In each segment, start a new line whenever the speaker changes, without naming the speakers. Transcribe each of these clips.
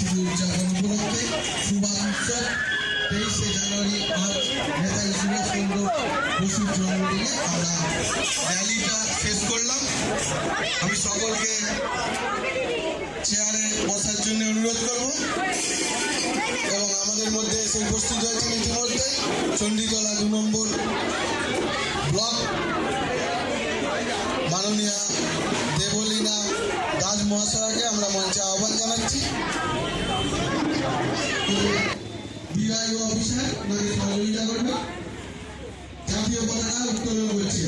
শিশু উদযাপন উপলক্ষে শুভানুষ্ঠান 23শে জানুয়ারি আজ নেতাজি সুভাষচন্দ্র বসুর জন্মদিনে আমরা র্যালিটা শেষ করলাম। আমি সকলকে চেয়ারে বসার জন্য অনুরোধ করব এবং আমাদের মধ্যে এসে উপস্থিত হয়েছেন ইতিমধ্যে চণ্ডীতলা 2 নম্বর ব্লক মাননীয়া দেবলীনা দাস মহাশয়কে আমরা মঞ্চে আহ্বান জানাচ্ছি। বিআইও অফিসার ওনাকে সহযোগিতা করবে। জাতীয় পতাকা উত্তোলন করছে।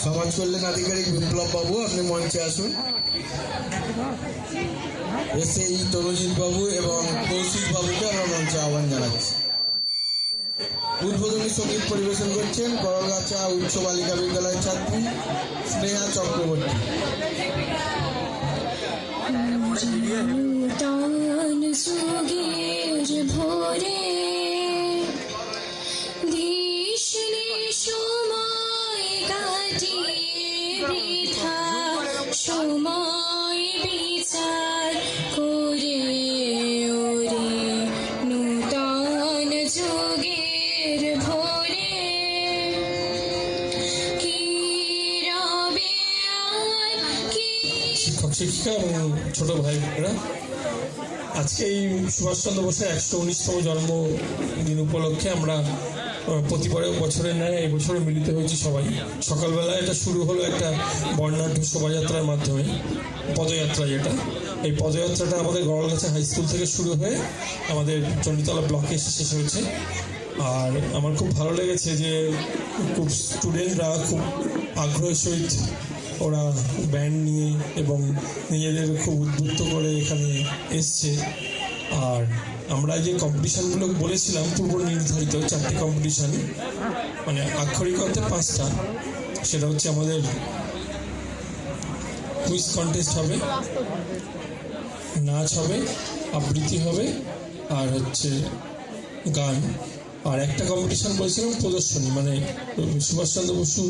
সমাজ কল্যাণ আধিকারিক বিপ্লব বাবু, আপনি মঞ্চে আসুন। এসে তনুজিৎ বাবু এবং কৌশিক বাবুকে আমরা মঞ্চে আহ্বান জানাচ্ছি। উদ্বোধনী সঙ্গীত পরিবেশন করছেন করগাছা উচ্চ বালিকা বিদ্যালয়ের ছাত্রী স্নেহা চক্রবর্তী।
সময় বিচার করে ওরে নূতন যুগের ভোরে কি রবে আর কি।
শিক্ষক শিক্ষিকা এবং ছোট ভাইরা, আজকে এই সুভাষচন্দ্র বসুর 119তম জন্মদিন উপলক্ষে আমরা প্রতি বছরের ন্যায় এই বছরে মিলিত হয়েছি সবাই। সকালবেলা এটা শুরু হলো একটা বর্ণাঢ্য শোভাযাত্রার মাধ্যমে, পদযাত্রা যেটা। এই পদযাত্রাটা আমাদের গড়গাছা হাই স্কুল থেকে শুরু হয়ে আমাদের চণ্ডীতলা ব্লকে এসে শেষ হয়েছে। আর আমার খুব ভালো লেগেছে যে খুব স্টুডেন্টরা খুব আগ্রহের সহিত ওরা ব্যান্ড নিয়ে এবং নিজেদের খুব উদ্বুদ্ধ করে এখানে এসছে। আর আমরা যে কম্পিটিশানগুলো বলেছিলাম পূর্ব নির্ধারিত 4টে কম্পিটিশান, মানে আক্ষরিক অর্থে 5টা, সেটা হচ্ছে আমাদের কুইজ কন্টেস্ট হবে, নাচ হবে, আবৃত্তি হবে, আর হচ্ছে গান। আর একটা কম্পিটিশান বলেছিলাম প্রদর্শনী, মানে সুভাষচন্দ্র বসু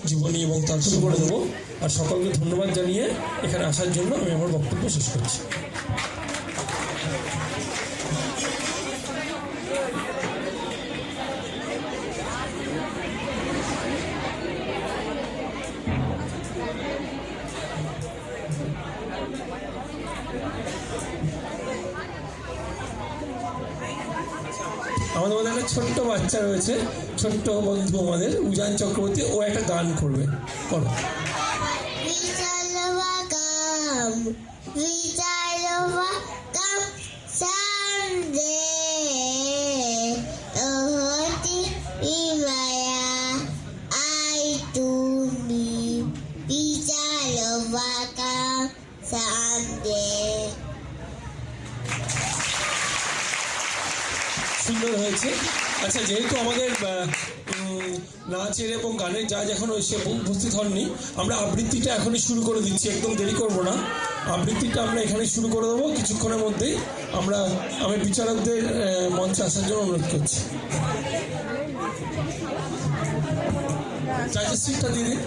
জীবনী এবং তার শুরু করে দেবো। আর সকলকে ধন্যবাদ জানিয়ে এখানে আসার জন্য আমি আমার বক্তব্য শেষ করছি। আমাদের মধ্যে একটা ছোট্ট বাচ্চা রয়েছে, ছোট্ট বন্ধু আমাদের উজান চক্রবর্তী, ও একটা গান করবে। করো। সুন্দর হয়েছে। আচ্ছা, যেহেতু আমাদের নাচের এবং গানের জাজ এখনো এসে উপস্থিত হননি, আমরা আবৃত্তিটা এখনই শুরু করে দিচ্ছি, একদম দেরি করবো না। আবৃত্তিটা আমরা এখানে শুরু করে দেবো কিছুক্ষণের মধ্যেই। আমি বিচারকদের মঞ্চে আসার জন্য অনুরোধ করছি। জাজের সিটটা দিয়ে দিন।